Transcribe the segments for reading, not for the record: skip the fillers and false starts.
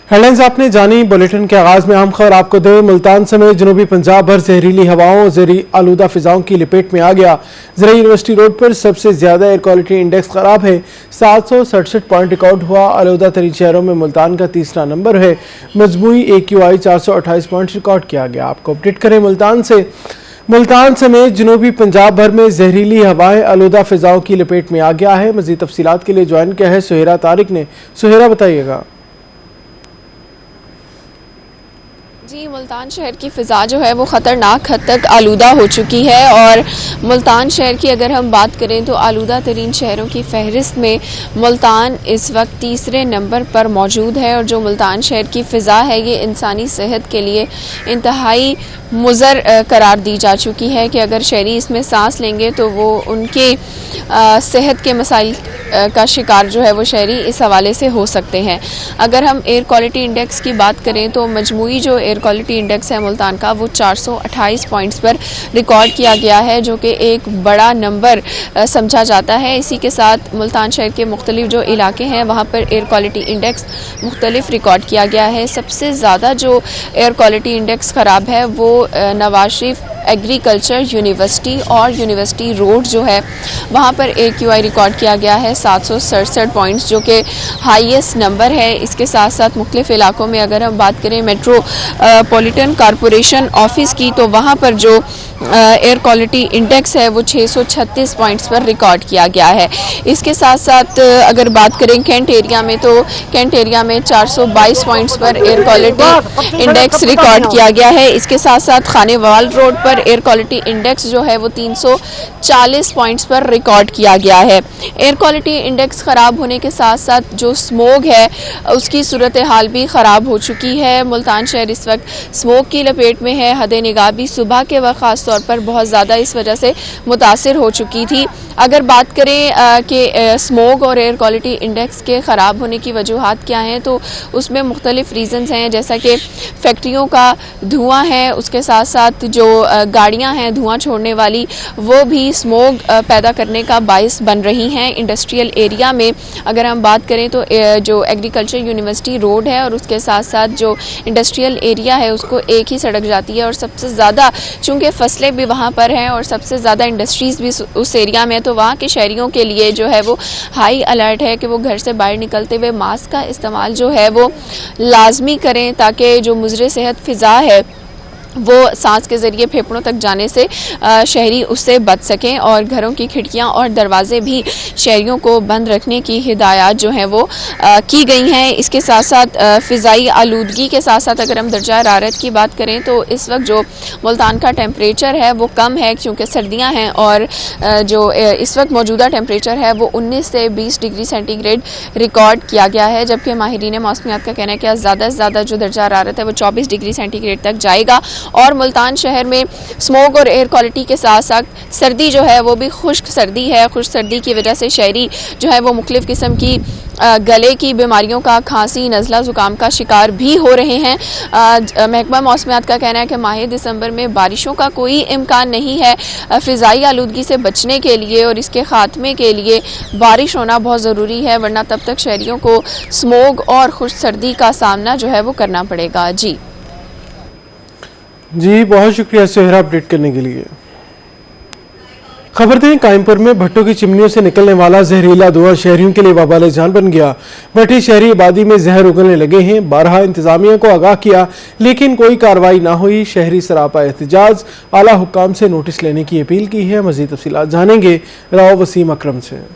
Headlines आपने जानी। Bulletin के आगाज में अहम खबर आपको दे। मुल्तान समेत जनूबी पंजाब भर जहरीली हवाओं ज़ेरी आलूदा फिजाओं की लपेट में आ गया। ज़रा यूनिवर्सिटी रोड पर सबसे ज्यादा एयर क्वालिटी इंडेक्स खराब है। 767 पॉइंट रिकॉर्ड हुआ। आलूदा तरीन शहरों में मुल्तान का तीसरा नंबर है। मजमूई AQI 428 पॉइंट रिकॉर्ड किया गया। आपको अपडेट करें मुल्तान से। मुल्तान समेत जनूबी पंजाब भर में जहरीली हवाएं आलूदा फिजाओं की लपेट में आ गया है। मजीद तफसीलात के लिए ज्वाइन किया है सुहेरा तारिक ने। सुहेरा, बताइएगा। जी, मुल्तान शहर की फ़िज़ा जो है वो ख़तरनाक हद तक आलूदा हो चुकी है और मुल्तान शहर की अगर हम बात करें तो आलूदा तरीन शहरों की फ़हरिस्त में मुल्तान इस वक्त तीसरे नंबर पर मौजूद है। और जो मुल्तान शहर की फ़िज़ा है ये इंसानी सेहत के लिए इंतहाई मुज़र करार दी जा चुकी है कि अगर शहरी इसमें सांस लेंगे तो वो उनके सेहत के मसाइल का शिकार जो है वो शहरी इस हवाले से हो सकते हैं। अगर हम एयर क्वालिटी इंडेक्स की बात करें तो मजमूई जो एयर क्वालिटी इंडेक्स है मुल्तान का वो 428 पॉइंट्स पर रिकॉर्ड किया गया है, जो कि एक बड़ा नंबर समझा जाता है। इसी के साथ मुल्तान शहर के मुख्तलिफ जो इलाके हैं वहाँ पर एयर क्वालिटी इंडेक्स मुख्तलिफ रिकॉर्ड किया गया है। सबसे ज़्यादा जो एयर क्वालिटी इंडेक्स ख़राब है वो नवाज शरीफ एग्रीकल्चर यूनिवर्सिटी और यूनिवर्सिटी रोड जो है वहाँ पर AQI रिकॉर्ड किया गया है 767 पॉइंट्स, जो कि हाईएस्ट नंबर है। इसके साथ साथ मुख्तलिफ इलाकों में अगर हम बात करें मेट्रोपॉलिटन कॉरपोरेशन ऑफिस की तो वहाँ पर जो एयर क्वालिटी इंडेक्स है वो 636 पॉइंट्स पर रिकॉर्ड किया गया है। इसके साथ साथ अगर बात करें कैंट एरिया में तो कैंट एरिया में 422 पॉइंट्स पर एयर क्वालिटी इंडेक्स रिकॉर्ड किया गया है। इसके साथ साथ खानेवाल रोड पर एयर क्वालिटी इंडेक्स जो है वो 340 पॉइंट्स पर रिकॉर्ड किया गया है। एयर क्वालिटी इंडेक्स ख़राब होने के साथ साथ जो स्मोग है उसकी सूरत हाल भी ख़राब हो चुकी है। मुल्तान शहर इस वक्त स्मोग की लपेट में है। हद निगाह भी सुबह के वक्त ख़ास तौर पर बहुत ज़्यादा इस वजह से मुतासिर हो चुकी थी। अगर बात करें कि स्मोग और एयर क्वालिटी इंडेक्स के ख़राब होने की वजूहात क्या हैं तो उसमें मुख्तलिफ रीज़न्स हैं, जैसा कि फैक्ट्रियों का धुआं है, उसके साथ साथ जो गाड़ियां हैं धुआं छोड़ने वाली वो भी स्मोग पैदा करने का बाइस बन रही हैं। इंडस्ट्रियल एरिया में अगर हम बात करें तो जो एग्रीकल्चर यूनिवर्सिटी रोड है और उसके साथ साथ जो इंडस्ट्रियल एरिया है उसको एक ही सड़क जाती है और सबसे ज़्यादा चूँकि फसलें भी वहाँ पर हैं और सबसे ज़्यादा इंडस्ट्रीज़ भी उस एरिया में, तो वहाँ के शहरियों के लिए जो है वो हाई अलर्ट है कि वो घर से बाहर निकलते हुए मास्क का इस्तेमाल जो है वो लाजमी करें ताकि जो मुज़र सेहत फ़िज़ा है वो सांस के ज़रिए फेफड़ों तक जाने से शहरी उससे बच सकें और घरों की खिड़कियां और दरवाज़े भी शहरियों को बंद रखने की हिदायत जो है वो की गई हैं। इसके साथ साथ फ़िज़ाई आलूदगी के साथ साथ अगर हम दर्जा हरारत की बात करें तो इस वक्त जो मुल्तान का टेम्परेचर है वो कम है क्योंकि सर्दियाँ हैं और जो इस वक्त मौजूदा टेम्परेचर है वो 19 से 20 डिग्री सेंटीग्रेड रिकॉर्ड किया गया है, जबकि माहिरीन मौसमियात का कहना है कि ज़्यादा से ज़्यादा जो दर्जा हरारत है वो 24 डिग्री सेंटीग्रेड तक जाएगा। और मुल्तान शहर में स्मोग और एयर क्वालिटी के साथ साथ सर्दी जो है वो भी खुश्क सर्दी है। खुश्क सर्दी की वजह से शहरी जो है वो मुख्तलिफ़ किस्म की गले की बीमारियों का, खांसी, नज़ला, ज़ुकाम का शिकार भी हो रहे हैं। महकमा मौसमियात का कहना है कि माह दिसंबर में बारिशों का कोई इम्कान नहीं है। फ़िज़ाई आलूदगी से बचने के लिए और इसके ख़ात्मे के लिए बारिश होना बहुत ज़रूरी है, वरना तब तक शहरियों को स्मोग और खुश्क सर्दी का सामना जो है वो करना पड़ेगा। जी, बहुत शुक्रिया सुहेरा अपडेट करने के लिए। खबर दें, कायमपुर में भट्टों की चिमनियों से निकलने वाला जहरीला धुआं शहरियों के लिए वबाल जान बन गया। भट्टी शहरी आबादी में जहर उगलने लगे हैं। 12 इंतजामिया को आगाह किया लेकिन कोई कार्रवाई ना हुई। शहरी सरापा एहतजाज, आला हुक्काम से नोटिस लेने की अपील की है। मजीद तफसीलात जानेंगे राव वसीम अकरम से।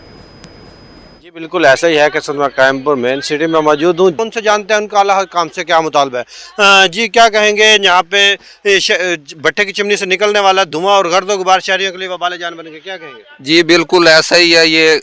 जी बिल्कुल ऐसा ही है कि मैं कायमपुर मेन सिटी में मौजूद हूँ। उनसे जानते हैं उनका आला काम से क्या मुतालबा है। जी क्या कहेंगे, यहाँ पे भट्टे की चिमनी से निकलने वाला धुआं और गर्दो गुबार शहरियों के लिए वबाल जान बन गए, क्या कहेंगे? जी बिल्कुल ऐसा ही है। ये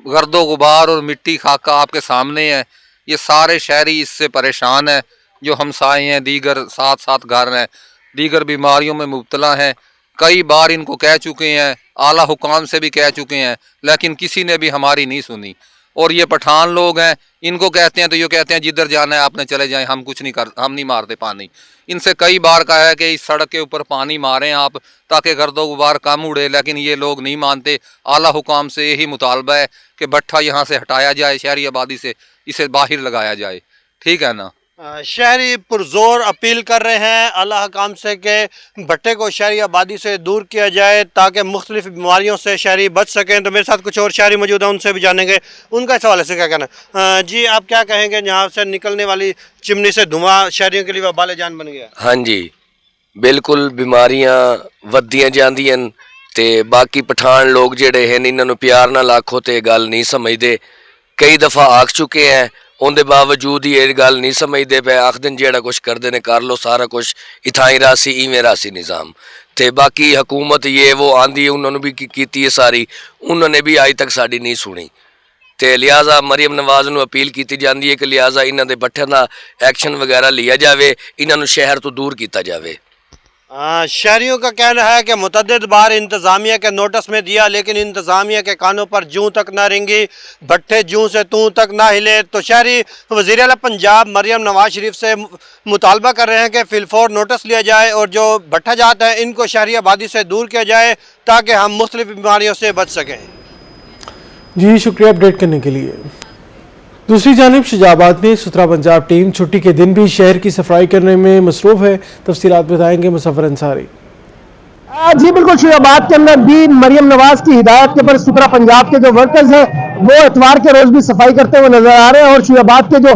गर्दो गुबार और मिट्टी खाका आपके सामने है। ये सारे शहरी इससे परेशान हैं। जो हमसाए हैं, दीगर साथ साथ घर हैं, दीगर बीमारियों में मुब्तला हैं। कई बार इनको कह चुके हैं, आला हुकाम से भी कह चुके हैं, लेकिन किसी ने भी हमारी नहीं सुनी। और ये पठान लोग हैं, इनको कहते हैं तो ये कहते हैं जिधर जाना है आपने चले जाएं, हम कुछ नहीं कर, हम नहीं मारते पानी। इनसे कई बार कहा है कि इस सड़क के ऊपर पानी मारें आप ताकि गर्दो गुबार कम उड़े, लेकिन ये लोग नहीं मानते। आला हुकाम से यही मुतालबा है कि भट्ठा यहाँ से हटाया जाए, शहरी आबादी से इसे बाहर लगाया जाए। ठीक है ना? शहरी पुरजोर अपील कर रहे हैं अल्लाह काम से कि भट्टे को शहरी आबादी से दूर किया जाए ताकि मुख्तलिफ बीमारियों से शहरी बच सकें। तो मेरे साथ कुछ और शहरी मौजूद हैं, उनसे भी जानेंगे उनका इस हवाले से क्या कहना। जी आप क्या कहेंगे, यहाँ से निकलने वाली चिमनी से धुआं शहरियों के लिए वबाल जान बन गया? हाँ जी बिल्कुल, बीमारियां वधियां जांदियां ते बाकी पठान लोग जेड़े हैं इन्होंने प्यार नाल आखो तो गल नहीं समझते। कई दफ़ा आख चुके हैं, उनके बावजूद ही ये गल नहीं समझते पे, आखदे जेड़ा कुछ करते ने कर लो, सारा कुछ इथाई रासी इवें रासी निज़ाम। ते बाकी हुकूमत ये वो आंदी है, उन्होंने भी की है सारी, उन्होंने भी अज तक साड़ी नहीं सुनी। तो लिहाजा मरियम नवाज नूं अपील की जाती है कि लिहाजा इन्हों के भट्ठियां का एक्शन वगैरह लिया जाए, इन्हों शहर तो दूर किया जाए। शहरियों का कहना है कि मुतअद्दिद बार इंतज़ामिया के नोटिस में दिया लेकिन इंतज़ामिया के कानों पर जूं तक ना रेंगी, भट्टे जूं से तूं तक ना हिले। तो शहरी वज़ीर आला पंजाब मरियम नवाज शरीफ से मुतालबा कर रहे हैं कि फिलफौर नोटिस लिया जाए और जो भट्टा जात हैं इनको शहरी आबादी से दूर किया जाए ताकि हम मुख्तलिफ बीमारियों से बच सकें। जी शुक्रिया अपडेट करने के लिए। दूसरी जानिब शुजाबाद में सुथरा पंजाब टीम छुट्टी के दिन भी शहर की सफाई करने में मसरूफ़ है। तफसीलात बताएंगे मुसफ़र अंसारी। जी बिल्कुल, शुजाबाद के अंदर भी मरियम नवाज की हिदायत के पर सुथरा पंजाब के जो वर्कर्स हैं वो इतवार के रोज भी सफाई करते हुए नजर आ रहे हैं और शुजाबाद के जो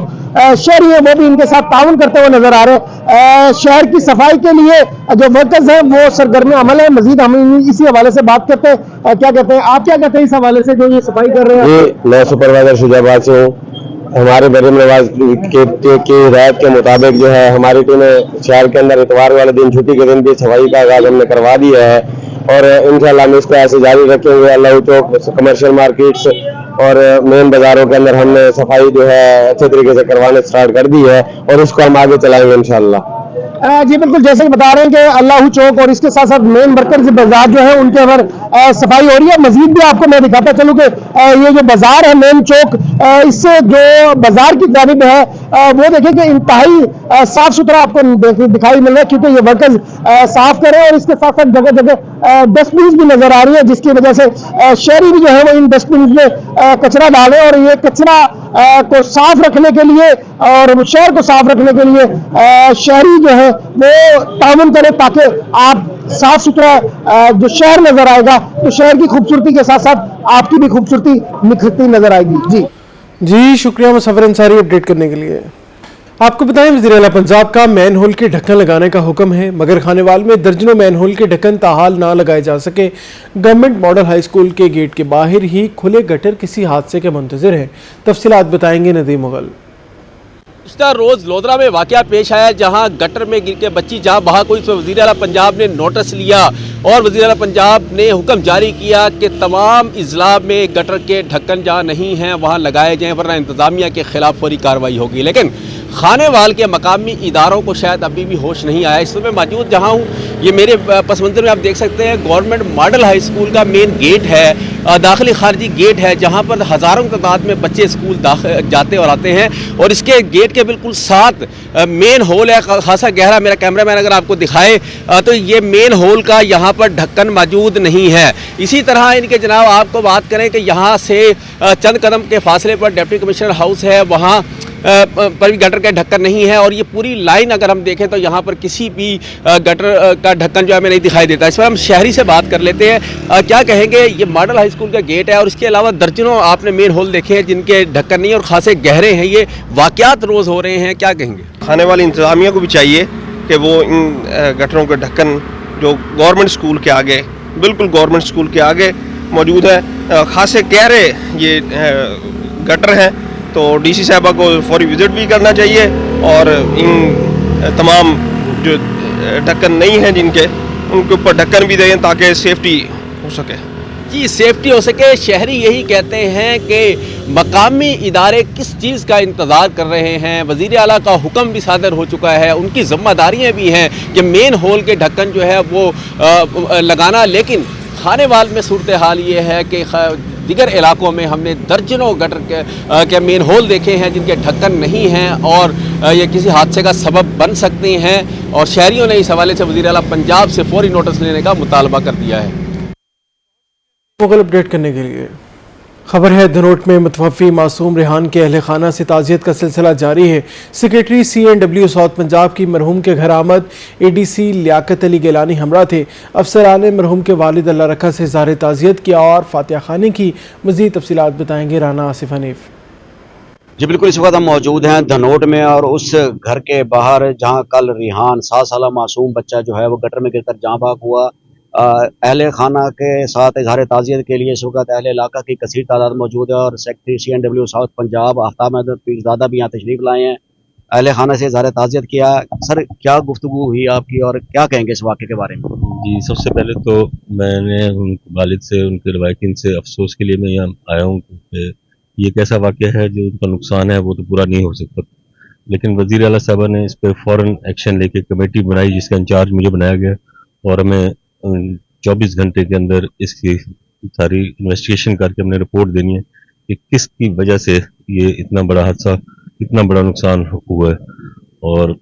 शहरी है वो भी इनके साथ ताउन करते हुए नजर आ रहे हैं। शहर की सफाई के लिए जो वर्कर्स हैं वो सरगर्म अमल है। मजीद हम इसी हवाले से बात करते हैं, क्या कहते हैं आप, क्या कहते हैं इस हवाले से जो ये सफाई कर रहे हैं? मैं सुपरवाइजर शुजाबाद से हूँ। हमारे मरियम नवाज की हिदायत के मुताबिक जो है हमारी टीम शहर के अंदर इतवार वाले दिन, छुट्टी के दिन भी सफाई का आगाज हमने करवा दिया है और इंशाल्लाह हम इसको ऐसे जारी रखेंगे। अल्लाह चौक, कमर्शियल मार्केट्स और मेन बाजारों के अंदर हमने सफाई जो है अच्छे तरीके से करवाने स्टार्ट कर दी है और इसको हम आगे चलाएंगे इंशाल्लाह। जी बिल्कुल, जैसे कि बता रहे हैं कि अल्लाह चौक और इसके साथ साथ मेन वर्कर्स बाजार जो है उनके अंदर सफाई हो रही है। मजीद भी आपको मैं दिखाता चलूँ कि ये जो बाजार है मेन चौक, इससे जो बाजार की जानिब है वो देखें कि इंतहाई साफ सुथरा आपको दिखाई मिल रहा है क्योंकि ये वर्कर्स साफ कर रहे हैं और इसके साथ साथ जगह जगह डस्टबिन भी नजर आ रही है जिसकी वजह से शहरी भी जो है वो इन डस्टबिन में कचरा डालें और ये कचरा को साफ रखने के लिए और शहर को साफ रखने के लिए शहरी जो है वो ताउन करें ताकि आप साफ सुथरा जो शहर नजर आएगा तो शहर की खूबसूरती के साथ साथ आपकी भी खूबसूरती निखरती नजर आएगी। जी शुक्रिया मुसफ़र अंसारी अपडेट करने के लिए। आपको बताएं वज़ीर आला पंजाब का मैन होल के ढक्कन लगाने का हुक्म है मगर खानेवाल में दर्जनों मैन होल के ढक्कन ताहाल ना लगाए जा सके। गवर्नमेंट मॉडल हाई स्कूल के गेट के बाहर ही खुले गटर किसी हादसे के मुंतज़िर है। तफसीलात बताएंगे नदीम मुगल। पिछला रोज़ लोधरा में वाक़या पेश आया जहां गटर में गिर के बच्ची जहां बहा कोई, तो वज़ीर आला पंजाब ने नोटिस लिया और वज़ीर आला पंजाब ने हुक्म जारी किया कि तमाम अजला में गटर के ढक्कन जहां नहीं हैं वहां लगाए जाएँ वरना इंतज़ामिया के खिलाफ फौरी कार्रवाई होगी। लेकिन खानेवाल के मकामी इदारों को शायद अभी भी होश नहीं आया। इस समय मौजूद जहाँ हूँ, ये मेरे पस मंज़र में आप देख सकते हैं गवर्नमेंट मॉडल हाई स्कूल का मेन गेट है, दाखिली खारजी गेट है जहाँ पर हज़ारों तादाद में बच्चे स्कूल जाते और आते हैं और इसके गेट के बिल्कुल साथ मेन होल है खासा गहरा। मेरा कैमरामैन अगर आपको दिखाए तो ये मेन होल का यहाँ पर ढक्कन मौजूद नहीं है। इसी तरह इनके जनाब आपको बात करें कि यहाँ से चंद कदम के फासले पर डिप्टी कमिश्नर हाउस है, वहाँ पर भी गटर का ढक्कन नहीं है और ये पूरी लाइन अगर हम देखें तो यहाँ पर किसी भी गटर का ढक्कन जो हमें नहीं दिखाई देता। इस पर हम शहरी से बात कर लेते हैं, क्या कहेंगे? ये मॉडल हाई स्कूल का गेट है और इसके अलावा दर्जनों आपने मेन होल देखे हैं जिनके ढक्कन नहीं और खासे गहरे हैं, ये वाक़यात रोज़ हो रहे हैं, क्या कहेंगे? खाने वाली इंतज़ामिया को भी चाहिए कि वो इन गटरों के ढक्कन जो गवर्नमेंट स्कूल के आगे, बिल्कुल गवर्नमेंट स्कूल के आगे मौजूद है, खासे गहरे ये गटर हैं, तो डीसी साहबा को फौरी विज़िट भी करना चाहिए और इन तमाम जो ढक्कन नहीं हैं जिनके, उनके ऊपर ढक्कन भी दें ताकि सेफ्टी हो सके। जी सेफ्टी हो सके। शहरी यही कहते हैं कि मकामी इदारे किस चीज़ का इंतज़ार कर रहे हैं। वज़ीर आला का हुक्म भी सादर हो चुका है, उनकी ज़िम्मेदारियाँ भी हैं कि मेन होल के ढक्कन जो है वो लगाना। लेकिन खानेवाल में सूरत हाल ये है कि दीगर इलाकों में हमने दर्जनों गटर के मेन होल देखे हैं जिनके ढक्कन नहीं हैं और ये किसी हादसे का सबब बन सकते हैं और शहरियों ने इस हवाले से वज़ीर आला पंजाब से फौरी नोटिस लेने का मुतालबा कर दिया है। मुगल अपडेट करने के लिए। खबर है धनोट में मुतवफ़ी मासूम रेहान के अहल खाना से ताज़ियत का सिलसिला जारी है। सेक्रेटरी CNW साउथ पंजाब की मरहूम के घर आमद ADC लियाकत अली गिलानी हमरा थे। अफसरान ने मरहूम के वालिद अल्लाह रखा से इज़हार ताज़ियत किया और फातिहा खाने की मज़ीद तफसीलात बताएंगे राना आसिफ हनीफ। जी बिल्कुल, इस वक्त हम मौजूद हैं धनोट में और उस घर के बाहर जहां कल रेहान 7 साल मासूम बच्चा जो है वो गटर में गिरकर जाँ बाग हुआ। अहले खाना के साथ इज़हार ताज़ियत के लिए इस वक्त अहले इलाका की कसीर तादाद मौजूद है और secretary CNW South Punjab Aftab Ahmad Pirzada भी यहाँ तशरीफ़ लाए हैं। अहले खाना से इज़हार ताज़ियत किया। सर, क्या गुफ्तगू हुई आपकी और क्या कहेंगे इस वाक़े के बारे में? जी, सबसे पहले तो मैंने उनके वालिद से, उनके रवायतीन से अफसोस के लिए मैं यहाँ आया हूँ कि ये एक ऐसा वाक़या है जो उनका नुकसान है वो तो पूरा नहीं हो सकता, लेकिन वज़ीर आला साहब ने इस पर फ़ौरन एक्शन लेके कमेटी बनाई जिसका इंचार्ज मुझे बनाया गया और हमें 24 घंटे के अंदर इसकी सारी इन्वेस्टिगेशन करके हमने रिपोर्ट देनी है कि किसकी वजह से ये इतना बड़ा हादसा, इतना बड़ा नुकसान हुआ है। और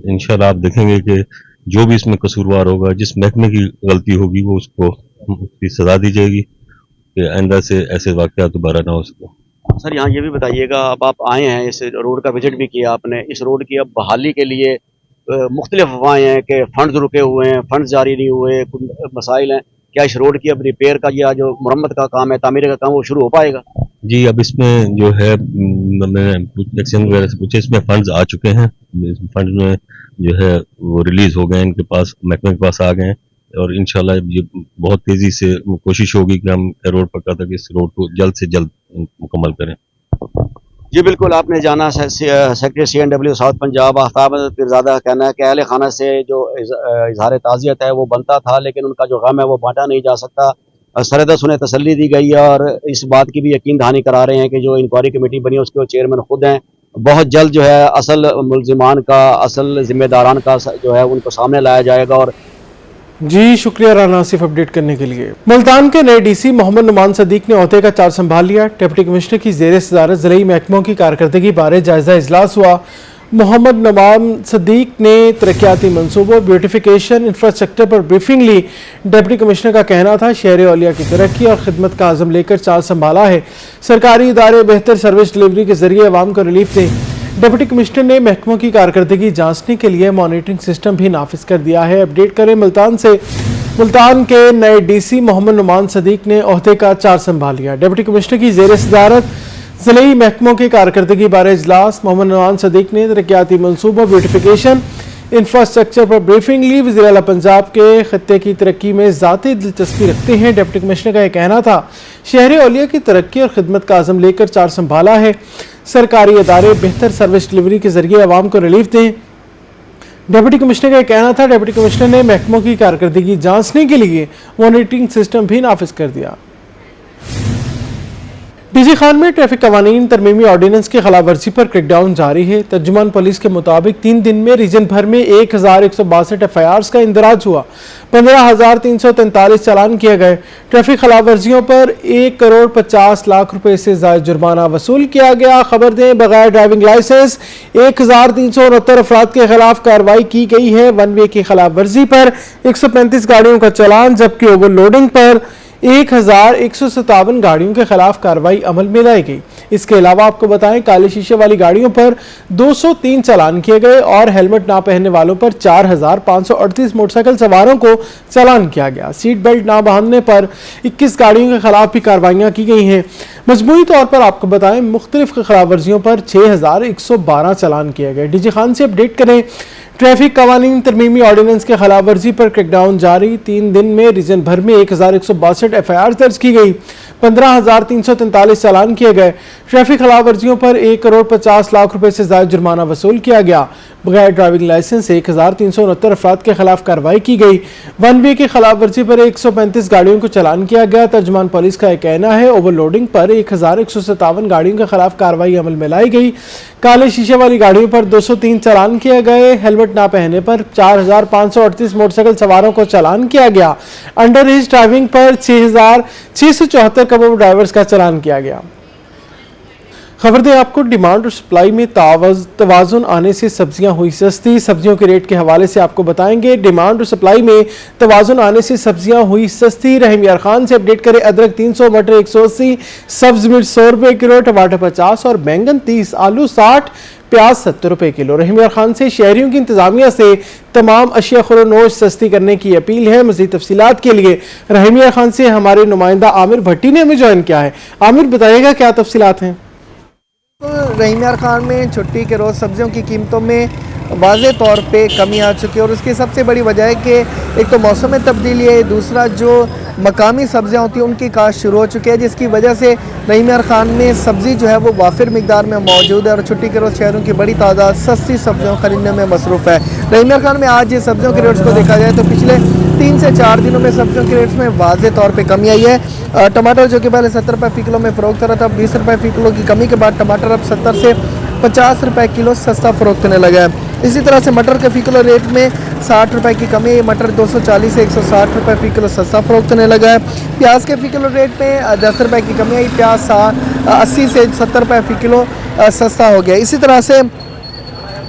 इंशाल्लाह आप देखेंगे कि जो भी इसमें कसूरवार होगा, जिस महकमे की गलती होगी वो उसको उसकी सजा दी जाएगी कि आइंदा से ऐसे वाक़यात दोबारा ना हो सके। सर, यहाँ ये भी बताइएगा, अब आप आए हैं, इस रोड का विजिट भी किया आपने, इस रोड की अब बहाली के लिए मुख्तलिफ अफवाहें हैं कि फंड्स रुके हुए हैं, फंड्स जारी नहीं हुए, कुछ मसाइल हैं। क्या इस रोड की अब रिपेयर का या जो मुरम्मत का काम है, तामीर का काम, वो शुरू हो पाएगा? जी, अब इसमें जो है मैंने एक्शन वगैरह से पूछे, इसमें फंड्स आ चुके हैं, फंड्स में जो है वो रिलीज हो गए, इनके पास, महकमे के पास आ गए हैं और इंशाल्लाह ये बहुत तेजी से कोशिश होगी कि हम रोड पर तक इस रोड को जल्द से जल्द मुकम्मल करें। जी बिल्कुल, आपने जाना secretary CNW South Punjab Aftab Ahmad Pirzada का कहना है कि अहले खाना से जो इज़हार ताज़ियत है वो बनता था, लेकिन उनका जो गम है वो बांटा नहीं जा सकता। सरदस उन्हें तसल्ली दी गई है और इस बात की भी यकीन दहानी करा रहे हैं कि जो इंक्वायरी कमेटी बनी है उसके वो चेयरमैन खुद हैं। बहुत जल्द जो है असल मुलजिमान का, असल जिम्मेदारान का जो है उनको सामने लाया जाएगा। और जी शुक्रिया राना आसिफ अपडेट करने के लिए। मुल्तान के नए DC मोहम्मद नुमान सदीक ने ओहदे का चार्ज संभाल लिया। डिप्टी कमिश्नर की ज़ेर सदारत ज़रूरी महकमों की कारकर्दगी बारे जायजा इजलास हुआ। मोहम्मद नुमान सदीक ने तरक्याती मनसूबों, ब्यूटिफिकेशन, इंफ्रास्ट्रक्चर पर ब्रीफिंग ली। डिप्टी कमिश्नर का कहना था शहर औलिया की तरक्की और खिदमत का आज़म लेकर चार्ज संभाला है। सरकारी इदारे बेहतर सर्विस डिलीवरी के जरिए अवाम को रिलीफ दें। डिप्टी कमिश्नर ने महकमों की कारकर्दगी जांचने के लिए मॉनिटरिंग सिस्टम भी नाफिज कर दिया है। अपडेट करें मुल्तान से। मुल्तान के नए DC मोहम्मद नुमान सदीक ने ओहदे का चार्ज संभाल लिया। डिप्टी कमिश्नर की ज़ेर सदारत ज़िले महकमों की कारकर्दगी बारे इजलास। मोहम्मद नुमान सदीक ने तरक्याती मनसूबों, ब्यूटिफिकेशन, इंफ्रास्ट्रक्चर पर ब्रीफिंग ली। वज़ीर आला पंजाब के खत्ते की तरक्की में ज़ाती दिलचस्पी रखते हैं। डिप्टी कमिश्नर का यह कहना था शहर औलिया की तरक्की और खिदमत का आज़म लेकर चार्ज संभाला है। सरकारी इदारे बेहतर सर्विस डिलीवरी के जरिए अवाम को रिलीफ दें। डिप्टी कमिश्नर का यह कहना था। डिप्टी कमिश्नर ने महकमों की कारकर्दगी जांचने के लिए मॉनिटरिंग सिस्टम भी नाफिज कर दिया। डीजी खान में ट्रैफिक कवानीन तरमीमी ऑर्डिनेंस की खिलाफ वर्जी पर क्रैकडाउन जारी है। तर्जुमान पुलिस के मुताबिक 3 दिन में रीजन भर में 1162 FIRs का इंदराज हुआ। 15,343 चालान किए गए। ट्रैफिक खिलाफ वर्जियों पर 1,50,00,000 रुपए से ज्यादा जुर्माना वसूल किया गया। खबर दें, बगैर ड्राइविंग लाइसेंस 1,369 अफराद के खिलाफ कार्रवाई की गई है। 1 वे की खिलाफ वर्जी पर 135 गाड़ियों का चालान, जबकि ओवरलोडिंग पर 1,157 गाड़ियों के खिलाफ कार्रवाई अमल में लाई गई। इसके अलावा आपको बताएं, काले शीशे वाली गाड़ियों पर 203 चालान किए गए और हेलमेट ना पहनने वालों पर 4,538 मोटरसाइकिल सवारों को चालान किया गया। सीट बेल्ट ना बांधने पर 21 गाड़ियों के खिलाफ भी कार्रवाइयां की गई हैं। मजमूई तौर पर आपको बताएं, मुख्तलिफ खिलाफ वर्जियों पर 6,112 चालान किए गए। डीजी खान से अपडेट करें। ट्रैफिक कवानीन तरमीमी ऑर्डिनेंस के खिलाफ वर्जी पर क्रैकडाउन जारी। 3 दिन में रीजन भर में 1,162 FIR दर्ज की गई। 15,343 चालान किए गए। ट्रैफिक खिलाफ वर्जियों पर 1,50,00,000 रुपए से ज्यादा जुर्माना वसूल किया गया। बगैर ड्राइविंग लाइसेंस 1,369 अफराद के खिलाफ कार्रवाई की गई। 1 वे की खिलाफ वर्जी पर 135 गाड़ियों को चालान किया गया। तर्जुमान पुलिस का यह कहना है ओवरलोडिंग पर 1,157 गाड़ियों के खिलाफ कार्रवाई अमल में लाई गई। काले शीशे वाली गाड़ियों पर 203 चालान किए गए। हेलमेट ना पहनने पर 4,538 मोटरसाइकिल सवारों को चालान किया गया। अंडर एज ड्राइविंग पर 6,674 कबूल ड्राइवर्स का चालान किया गया। खबर दें आपको, डिमांड और सप्लाई में तवाज़ुन आने से सब्जियां हुई सस्ती। सब्जियों के रेट के हवाले से आपको बताएंगे। डिमांड और सप्लाई में तवाज़ुन आने से सब्जियां हुई सस्ती। रहीम यार खान से अपडेट करें। अदरक 300, मटर 180, सब्ज मिर्च 100 रुपये किलो, टमाटर 50 और बैंगन 30, आलू 60, प्याज 70 रुपये किलो। रहीम यार खान से शहरियों की इंतजामिया से तमाम अशिया खुरोनोश सस्ती करने की अपील है। मज़ीद तफसीलात के लिए रहीम यार खान से हमारे नुमाइंदा आमिर भट्टी ने हमें ज्वाइन किया है। आमिर, बताइएगा क्या तफसीलात हैं। रहीम यार खान में छुट्टी के रोज़ सब्जियों की कीमतों में वाज़े तौर पे कमी आ चुकी है और उसकी सबसे बड़ी वजह है कि एक तो मौसम में तब्दीली है, दूसरा जो मकामी सब्जियां होती हैं उनकी काश्त शुरू हो चुकी है, जिसकी वजह से रहीम यार खान में सब्ज़ी जो है वो वाफिर मिकदार में मौजूद है और छुट्टी के रोज़ शहरों की बड़ी तादाद सस्ती सब्जियों खरीदने में मसरूफ़ है। रहीम यार खान में आज ये सब्जियों के रेट्स को देखा जाए तो पिछले 3 से 4 दिनों में सब्जियों के रेट्स में वाज़े तौर पे कमी आई है। टमाटर जो कि पहले 70 रुपये फ़ी किलो में फ़रोख्त हो रहा था, अब 20 रुपये फ़ी किलो की कमी के बाद टमाटर अब 70 से 50 रुपये किलो सस्ता फ़रोख्त होने लगा है। इसी तरह से मटर के फ़ी किलो रेट में 60 रुपये की कमी है। मटर 240 से 160 रुपये फ़ी किलो सस्ता फ़रोख्त होने लगा है। प्याज के फ़ी किलो रेट में 10 रुपये की कमी आई। प्याज 80 से 70 रुपये फ़ी किलो सस्ता हो गया। इसी तरह से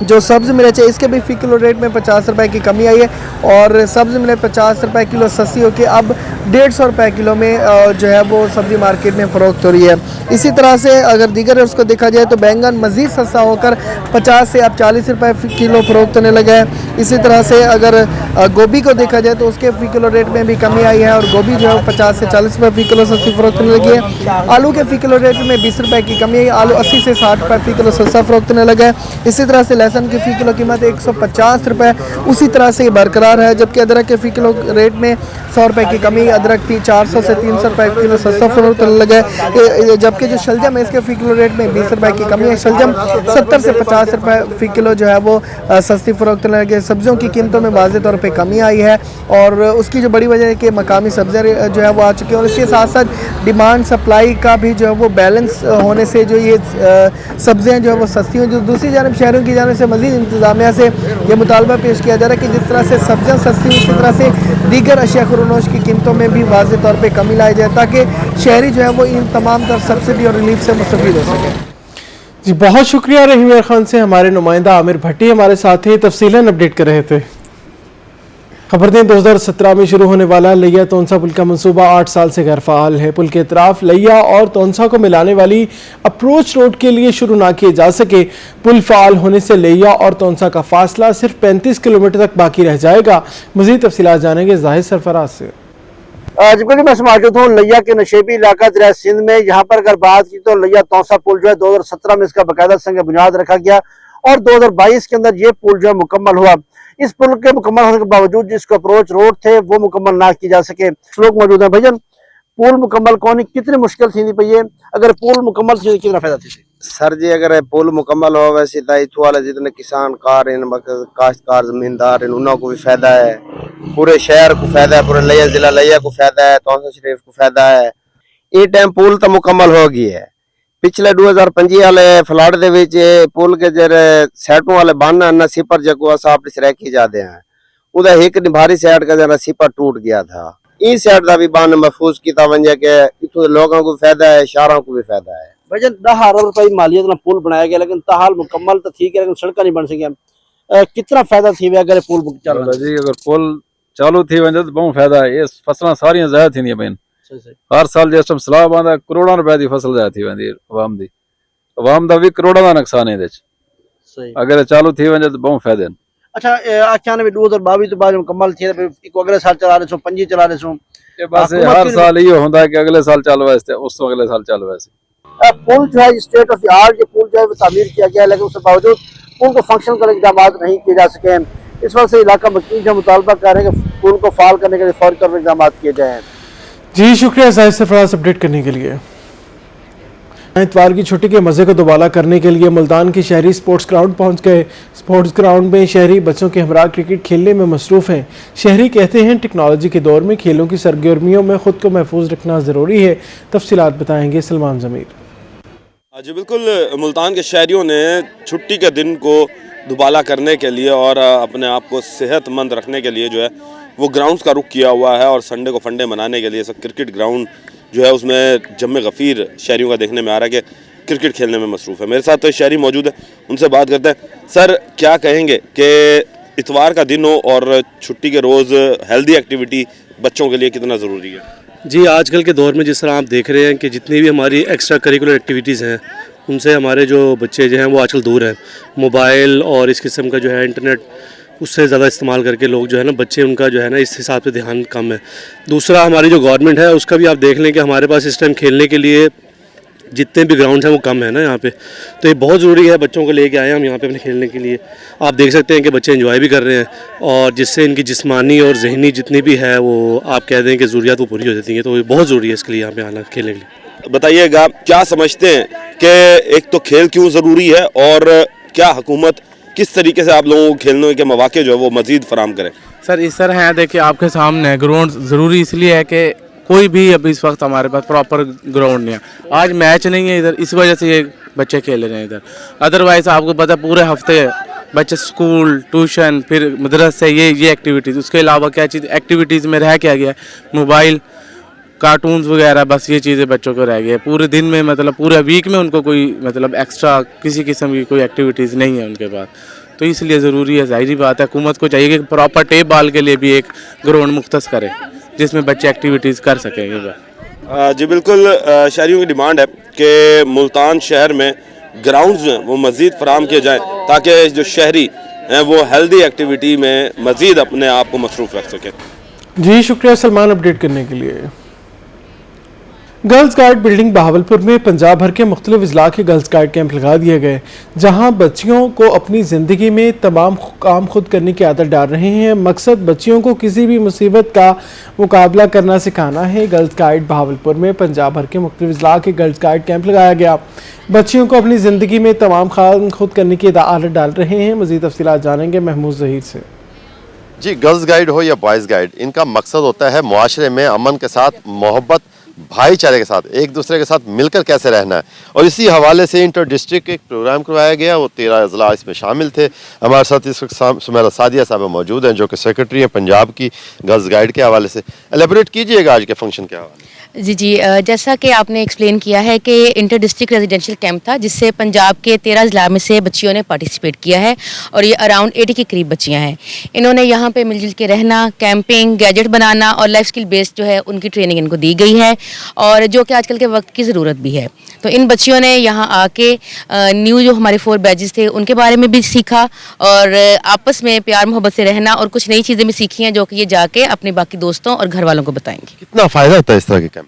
जो सब्ज़ मिर्च है इसके भी फ़ी किलो रेट में 50 रुपये की कमी आई है और सब्ज़ मिर्च 50 रुपये किलो सस्ती होकर अब 150 रुपये किलो में जो है वो सब्ज़ी मार्केट में फ़रोख्त हो रही है। इसी तरह से अगर दीगर उसको देखा जाए तो बैंगन मज़ीद सस्ता होकर 50 से अब 40 रुपये किलो फ़रोख्त होने लगा है। इसी तरह से अगर गोभी को देखा जाए तो उसके फ़ी किलो रेट में भी कमी आई है और गोभी जो है 50 से 40 रुपये फ़ी किलो सस्ती फ़रोख्त होने लगी है। आलू के फ़ी किलो रेट में 20 रुपये की कमी आई। आलू 80 से 60 रुपये फ़ी किलो सस्ता फ़रोख्त होने लगा है। इसी तरह से लहसुन की फ़ी किलो कीमत 150 रुपये उसी तरह से बरकरार है, जबकि अदरक के फ़ी किलो रेट में 100 रुपये की कमी। अदरक 400 से 300 रुपये किलो सस्ता फ़रोख्त होने लगा है। जबकि जो शलजम है इसके फ़ी किलो रेट में 20 रुपये की कमी है। शलजम 70 से 50 रुपये फ़ी किलो जो है वो सस्ती फ़रोख्त होने लगी है। सब्जियों की कीमतों में वाज़े तौर पे कमी आई है और उसकी जो बड़ी वजह है कि मकामी सब्जियाँ जो है वो आ चुकी है और इसके साथ साथ डिमांड सप्लाई का भी जो है वो बैलेंस होने से जो ये सब्जियाँ जो है वो सस्ती हों। जो दूसरी जानब शहरों की जानिब से मज़ीद इंतज़ामिया से ये मुतालबा पेश किया जा रहा है कि जिस तरह से सब्जियाँ सस्ती हुई, इसी तरह से दीगर अशिया खुरोनोश की कीमतों में भी वाज़े तौर पर कमी लाई जाए ताकि शहरी जो है वो इन तमाम तर सब्सिडी और रिलीफ से मुस्तफ़ीद हो सके। जी, बहुत शुक्रिया रहीम यार खान से हमारे नुमाइंदा आमिर भट्टी हमारे साथ ही तफसीलन अपडेट कर रहे थे। खबर दें, 2017 में शुरू होने वाला लिया तोनसा पुल का मंसूबा 8 साल से गैर फ़ाल है। पुल के इतराफ लिया और तोनसा को मिलाने वाली अप्रोच रोड के लिए शुरू ना किए जा सके। पुल फ़ाल होने से लिया और तोनसा का फासला सिर्फ 35 किलोमीटर तक बाकी रह जाएगा। मज़ीद तफसीलात जानेंगे जाहिद सरफराज से। जबकि मैं मौजूद हूँ लिया के नशेबी इलाका दरिया सिंध में। यहाँ पर अगर बात की तो लिया तोनसा पुल जो है 2017 में इसका बाकायदा संग बुनियाद रखा गया और 2022 के अंदर ये पुल जो है मुकम्मल हुआ। इस पुल के मुकम्मल होने के बावजूद जिसको अप्रोच रोड थे वो मुकम्मल ना की जा सके। लोग मौजूद हैं। भैया, पुल मुकम्मल कौन कितनी मुश्किल थी पई अगर पुल मुकम्मल थी कितना फायदा थी? सर जी, अगर पुल मुकम्मल हो वैसे तो इतने वाले जितने किसान कार काश्तकार जमींदार उन्होंने को भी फायदा है, पूरे शहर को फायदा है, पूरे लिया जिला लिया को फायदा है, तोनसा शरीफ को फायदा है। ये टाइम पुल तो मुकम्मल हो गई है। पिछले 2025 वाले फ्लड दे विच पुल के जरे सैटों वाले बन सिपर जगो असा अपनी की जाते हैं उदा एक भारी साइड का जरा सिपर टूट गया था। इस साइड का भी बन महफूज किया वजह के इतने लोगों को फायदा है, शहरों को भी फायदा है। भैया 10 अरब रुपए मालियत ना पुल बनाया गया लेकिन ताहाल मुकम्मल तो ठीक है लेकिन सड़क नहीं बन सकी। कितना फायदा थी अगर पुल चल जी? अगर पुल चालू थी वजह तो बहुत फायदा है। ये फसल सारियां ज़ाया थी पईन। हर साल जिस टाइम सलाब आंदा करोड़ों रुपए की फसल ज़ाया थी वेंदी अवाम दा भी करोड़ों का नुकसान है। अगर चालू थी वजह तो बहुत फायदे। अच्छा, आख्या ने 2022 तो बाद मुकम्मल थी तो अगले साल चला रहे सो 25 चला रहे सो। ये बस हर साल यो होंदा है कि अगले साल चल वास्ते उस तो अगले साल चल वैसे। पुल जो है स्टेट ऑफ द आर्ट जो पुल जो है तामीर किया गया लेकिन उसके बावजूद पुल को फंक्शन करने के इकदाम नहीं किए जा सके। इस वजह से इलाका मकीन जो मुतालबा कर रहे हैं कि पुल को फाल करने के लिए फौरी तौर पर इकदाम किए जाए। जी शुक्रिया जाहिद सरफराज अपडेट करने के लिए। इतवार की छुट्टी के मज़े को दोबाला करने के लिए मुल्तान के शहरी स्पोर्ट्स ग्राउंड पहुंच गए। स्पोर्ट्स ग्राउंड में शहरी बच्चों के हमरा क्रिकेट खेलने में मसरूफ़ हैं। शहरी कहते हैं टेक्नोलॉजी के दौर में खेलों की सरगर्मियों में ख़ुद को महफूज रखना ज़रूरी है। तफसीलात बताएंगे सलमान ज़मीर। जी बिल्कुल, मुल्तान के शहरियों ने छुट्टी के दिन को दुबाला करने के लिए और अपने आप को सेहतमंद रखने के लिए जो है वो ग्राउंड्स का रुख किया हुआ है और संडे को फंडे मनाने के लिए सब क्रिकेट ग्राउंड जो है उसमें जम्मे गफ़ीर शहरियों का देखने में आ रहा है कि क्रिकेट खेलने में मसरूफ़ है। मेरे साथ तो शहरी मौजूद है, उनसे बात करते हैं। सर, क्या कहेंगे कि इतवार का दिन हो और छुट्टी के रोज़ हेल्दी एक्टिविटी बच्चों के लिए कितना ज़रूरी है? जी, आजकल के दौर में जिस तरह आप देख रहे हैं कि जितनी भी हमारी एक्स्ट्रा करिकुलर एक्टिविटीज़ हैं, उनसे हमारे जो बच्चे जो हैं वो आजकल दूर हैं। मोबाइल और इस किस्म का जो है इंटरनेट, उससे ज़्यादा इस्तेमाल करके लोग जो है ना, बच्चे उनका जो है ना इस हिसाब से ध्यान कम है। दूसरा, हमारी जो गवर्नमेंट है उसका भी आप देख लें कि हमारे पास इस टाइम खेलने के लिए जितने भी ग्राउंड हैं वो कम है ना यहाँ पे, तो ये बहुत ज़रूरी है। बच्चों को लेके आए हम यहाँ पे अपने खेलने के लिए। आप देख सकते हैं कि बच्चे एंजॉय भी कर रहे हैं और जिससे इनकी जिस्मानी और जहनी जितनी भी है वो आप कह दें कि ज़रूरियात वो पूरी हो जाती हैं। तो ये बहुत ज़रूरी है इसके लिए यहाँ पे आना खेलने के लिए। बताइएगा, क्या समझते हैं कि एक तो खेल क्यों ज़रूरी है और क्या हुकूमत किस तरीके से आप लोगों को खेलने के मौके जो है वो मज़ीद फराम करें? सर, इस तरह है, देखिए आपके सामने ग्राउंड ज़रूरी इसलिए है कि कोई भी अभी इस वक्त हमारे पास प्रॉपर ग्राउंड नहीं है। आज मैच नहीं है इधर, इस वजह से ये बच्चे खेल रहे हैं इधर। अदरवाइज़ आपको पता पूरे हफ्ते बच्चे स्कूल, ट्यूशन, फिर मदरसे, ये एक्टिविटीज़, उसके अलावा क्या चीज़ एक्टिविटीज़ में रह क्या गया, मोबाइल, कार्टून्स वगैरह, बस ये चीज़ें बच्चों को रह गई है। पूरे दिन में मतलब पूरे वीक में उनको कोई मतलब एक्स्ट्रा किसी किस्म की कोई एक्टिविटीज़ नहीं है उनके पास। तो इसलिए ज़रूरी है, ज़ाहिर बात है, हुकूमत को चाहिए कि प्रॉपर टेप बाल के लिए भी एक ग्राउंड मुख्तस करे जिसमें बच्चे एक्टिविटीज़ कर सकेंगे। जी बिल्कुल, शहरियों की डिमांड है कि मुल्तान शहर में ग्राउंड्स जो हैं वो मज़ीद फराम किए जाएँ ताकि जो शहरी हैं वो हेल्दी एक्टिविटी में मज़ीद अपने आप को मसरूफ़ रख सकें। जी शुक्रिया सलमान अपडेट करने के लिए। गर्ल्स गाइड बिल्डिंग बहावलपुर में पंजाब भर के मुख्तलिफ अजला के गर्ल्स गाइड कैंप लगा दिए गए, जहां बच्चियों को अपनी ज़िंदगी में तमाम काम खुद करने की आदत डाल रहे हैं। मकसद बच्चियों को किसी भी मुसीबत का मुकाबला करना सिखाना है। गर्ल्स गाइड बहावलपुर में पंजाब भर के मुख्तलिफ अजला के गर्ल्स गाइड कैंप लगाया गया। बच्चियों को अपनी ज़िंदगी में तमाम काम खुद करने की आदत डाल रहे हैं। मज़ीद तफसीलात जानेंगे महमूद ज़हीर से। जी, गर्ल्स गाइड हो या बॉयज़ गाइड, इनका मकसद होता है मुआशरे में अमन के साथ, मोहब्बत, भाईचारे के साथ, एक दूसरे के साथ मिलकर कैसे रहना है। और इसी हवाले से इंटर डिस्ट्रिक्ट एक प्रोग्राम करवाया गया, वो 13 अजला इसमें शामिल थे। हमारे साथ इस वक्त सुमेरा सादिया साहब मौजूद हैं जो कि सेक्रेटरी हैं पंजाब की गर्ल्स गाइड के हवाले से। एलेबोरेट कीजिएगा आज के फंक्शन के हवाले। जी, जैसा कि आपने एक्सप्लेन किया है कि इंटर डिस्ट्रिक्ट रेजिडेंशियल कैंप था जिससे पंजाब के 13 ज़िला में से बच्चियों ने पार्टिसिपेट किया है और ये अराउंड 80 के करीब बच्चियां हैं। इन्होंने यहाँ पे मिलजुल के रहना, कैंपिंग, गैजेट बनाना और लाइफ स्किल बेस्ड जो है उनकी ट्रेनिंग इनको दी गई है और जो कि आजकल के वक्त की ज़रूरत भी है। तो इन बच्चियों ने यहाँ आके न्यू जो हमारे 4 बैचेस थे उनके बारे में भी सीखा और आपस में प्यार मोहब्बत से रहना और कुछ नई चीज़ें भी सीखी हैं जो कि ये जाके अपने बाकी दोस्तों और घर वालों को बताएंगे। कितना फ़ायदा होता है इस तरह के कैंप?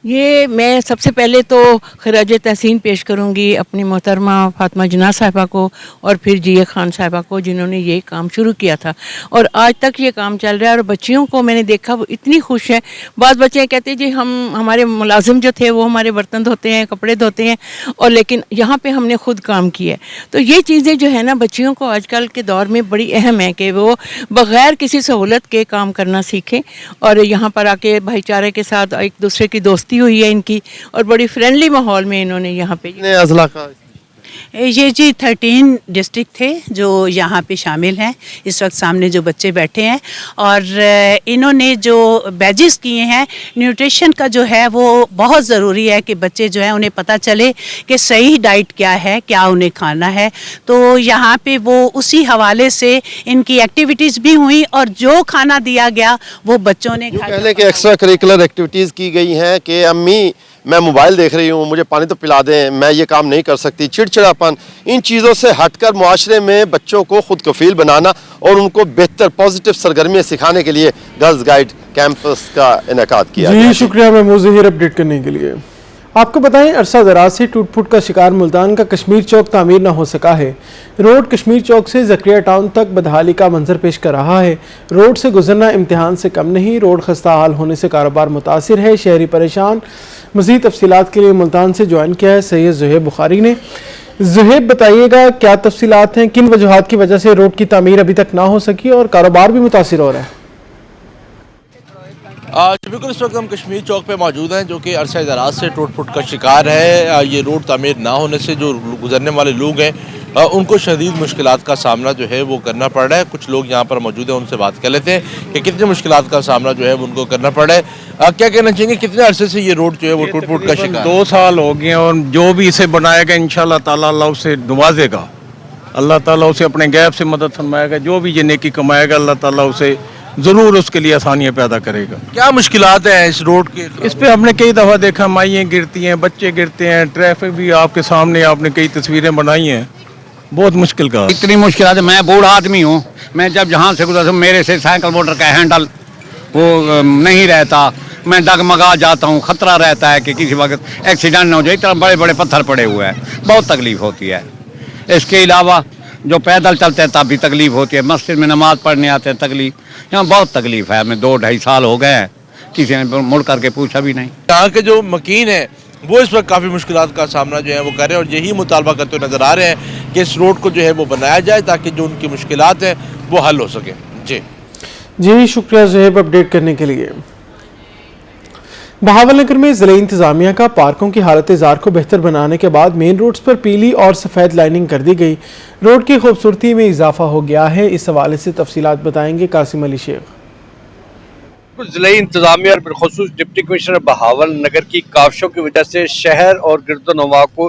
ये मैं सबसे पहले तो खराज तहसीन पेश करूंगी अपनी मोहतरमा फातिमा जुनाद साहिबा को और फिर जिया खान साहिबा को जिन्होंने ये काम शुरू किया था और आज तक ये काम चल रहा है। और बच्चियों को मैंने देखा वो इतनी खुश है। बाद बच्चे कहते हैं जी हमारे मुलाजिम जो थे वो हमारे बर्तन धोते हैं, कपड़े धोते हैं और लेकिन यहाँ पे हमने खुद काम किया है। तो ये चीज़ें जो है ना बच्चियों को आजकल के दौर में बड़ी अहम है कि वो बग़ैर किसी सहूलत के काम करना सीखें और यहाँ पर आके भाईचारे के साथ एक दूसरे की दोस्ती हुई है इनकी और बड़ी फ्रेंडली माहौल में इन्होंने यहाँ पे अजला का ये जी 13 डिस्ट्रिक्ट थे जो यहाँ पे शामिल हैं। इस वक्त सामने जो बच्चे बैठे हैं और इन्होंने जो बैजेस किए हैं, न्यूट्रिशन का जो है वो बहुत ज़रूरी है कि बच्चे जो हैं उन्हें पता चले कि सही डाइट क्या है, क्या उन्हें खाना है। तो यहाँ पे वो उसी हवाले से इनकी एक्टिविटीज़ भी हुई और जो खाना दिया गया वो बच्चों ने पहले के एक्स्ट्रा करिकुलर एक्टिविटीज़ की गई हैं कि अम्मी मैं मोबाइल देख रही हूँ, मुझे पानी तो पिला दें, मैं ये काम नहीं कर सकती, चिड़चिड़ापन, इन चीज़ों से हटकर मुआशरे में बच्चों को खुद कफील बनाना और उनको बेहतर पॉजिटिव सरगर्मियाँ सिखाने के लिए गर्ल्स गाइड कैंपस का इनेकाद किया गया। जी शुक्रिया महमूद ज़हीर अपडेट करने के लिए। आपको बताएं, अरसा दराज से टूट फूट का शिकार मुल्तान का कश्मीर चौक तामीर न हो सका है। रोड कश्मीर चौक से ज़करिया टाउन तक बदहाली का मंजर पेश कर रहा है। रोड से गुजरना इम्तिहान से कम नहीं। रोड खस्ता हाल होने से कारोबार मुतासिर है, शहरी परेशान। मज़ीद तफसीलात के लिए मुल्तान से ज्वाइन किया है सैयद ज़ुहैब बुखारी ने। ज़ुहैब बताइएगा क्या तफसीलात हैं, किन वजूहात की वजह से रोड की तामीर अभी तक ना हो सकी और कारोबार भी मुतासिर हो रहा है? बिल्कुल, इस वक्त हम कश्मीर चौक पे मौजूद हैं जो कि अरसा दराज से टूट फूट का शिकार है। ये रोड तामीर ना होने से जो गुजरने वाले लोग हैं उनको शदीद मुश्किलात का सामना जो है वो करना पड़ रहा है। कुछ लोग यहाँ पर मौजूद हैं, उनसे बात कर लेते हैं कि कितनी मुश्किलात का सामना जो है वो उनको करना पड़ रहा है। क्या कहना चाहेंगे, कितने अरसे से ये रोड जो है वो टूट का शिकार? 2 साल हो गए और जो भी इसे बनाएगा इंशाल्लाह ताला अल्लाह उसे नवाजेगा, अल्लाह ताला उसे अपने गैब से मदद फरमाएगा। जो भी ये नेकी कमाएगा अल्लाह ताला उसे ज़रूर उसके लिए आसानियाँ पैदा करेगा। क्या मुश्किलात हैं इस रोड के? इस पे हमने कई दफ़ा देखा, माइयाँ गिरती हैं, बच्चे गिरते हैं, ट्रैफिक भी आपके सामने, आपने कई तस्वीरें बनाई हैं, बहुत मुश्किल का। इतनी मुश्किल है। मैं बूढ़ा आदमी हूँ, मैं जब जहाँ से गुजरता हूँ मेरे से साइकिल मोटर का हैंडल वो नहीं रहता, मैं डगमगा जाता हूँ, खतरा रहता है कि किसी वक्त एक्सीडेंट न हो जाए। इतना बड़े बड़े पत्थर पड़े हुए हैं, बहुत तकलीफ होती है। इसके अलावा जो पैदल चलते हैं तब भी तकलीफ होती है, मस्जिद में नमाज पढ़ने आते हैं तकलीफ, यहाँ बहुत तकलीफ है। हमें 2-2.5 साल हो गए हैं, किसी ने मुड़ करके पूछा भी नहीं। यहाँ के जो मकीन है वो इस वक्त काफ़ी मुश्किलात का सामना जो है वो कर रहे हैं और यही मुतालबा करते हुए नज़र आ रहे हैं कि इस रोड को जो है वो बनाया जाए ताकि जो उनकी मुश्किलात हैं वो हल हो सके। जी शुक्रिया ज़ुहैब अपडेट करने के लिए। बहावलनगर में ज़िला इंतज़ामिया का पार्कों की हालत ज़ार को बेहतर बनाने के बाद मेन रोड्स पर पीली और सफ़ेद लाइनिंग कर दी गई, रोड की खूबसूरती में इजाफा हो गया है। इस हवाले से तफसीलात बताएंगे कासिम अली शेख। ज़िला इंतज़ामिया और बिलखुसूस डिप्टी कमिश्नर बहावलनगर की काविशों की वजह से शहर और गिरदोनवा को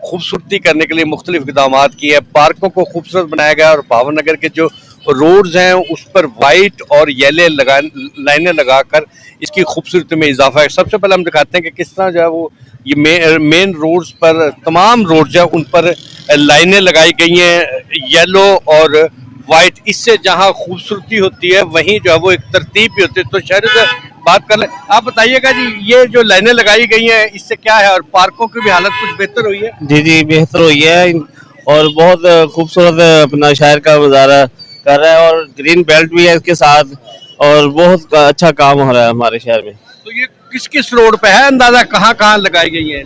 खूबसूरती करने के लिए मुख्तलिफ इक़दाम किए हैं। पार्कों को खूबसूरत बनाया गया और बहावलनगर के जो रोड्स हैं उस पर वाइट और येले लाइनें लगाकर इसकी खूबसूरती में इजाफा है। सबसे पहले हम दिखाते हैं कि किस तरह जो है वो ये मेन रोड्स पर तमाम रोड्स हैं उन पर लाइनें लगाई गई हैं येलो और वाइट। इससे जहां खूबसूरती होती है वहीं जो है वो एक तरतीब भी होती है। तो शहर से बात कर लें, आप बताइएगा जी ये जो लाइनें लगाई गई हैं इससे क्या है और पार्कों की भी हालत कुछ बेहतर हुई है? जी बेहतर हुई है और बहुत खूबसूरत अपना शहर का नज़ारा कर रहा है और ग्रीन बेल्ट भी है इसके साथ और बहुत अच्छा काम हो रहा है हमारे शहर में। तो ये किस किस रोड पे है, अंदाजा कहाँ कहाँ लगाई गई है?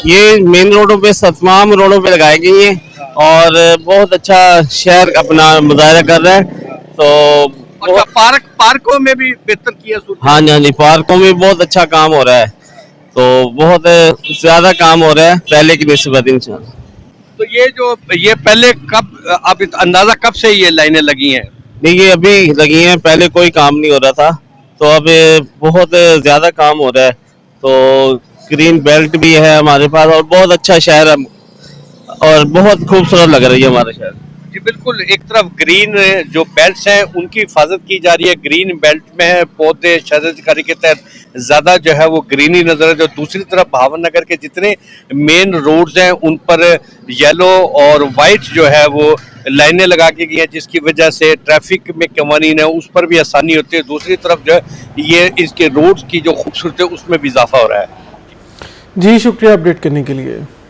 ये मेन रोडों पे तमाम रोडों पे लगाई गई है और बहुत अच्छा शहर अपना मुजाहरा कर रहा है। तो अच्छा, पार्कों में भी बेहतर किया? हाँ जी पार्कों में बहुत अच्छा काम हो रहा है, तो बहुत ज्यादा काम हो रहा है पहले की निस्बत इंशाल्लाह। तो ये पहले कब, अब अंदाजा कब से ये लाइनें लगी हैं? नहीं ये अभी लगी हैं, पहले कोई काम नहीं हो रहा था, तो अब बहुत ज्यादा काम हो रहा है। तो ग्रीन बेल्ट भी है हमारे पास और बहुत अच्छा शहर है और बहुत खूबसूरत लग रही है हमारा शहर। जी बिल्कुल, एक तरफ ग्रीन जो बेल्ट्स हैं उनकी हिफाजत की जा रही है, ग्रीन बेल्ट में है पौधे शजरकारी के तहत ज़्यादा जो है वो ग्रीनरी नजर है। जो दूसरी तरफ भावनगर के जितने मेन रोड्स हैं उन पर येलो और वाइट जो है वो लाइनें लगा के गई हैं जिसकी वजह से ट्रैफिक में कवानीन है उस पर भी आसानी होती है। दूसरी तरफ जो है ये इसके रोड्स की जो खूबसूरती है उसमें भी इजाफा हो रहा है। जी शुक्रिया अपडेट करने के लिए।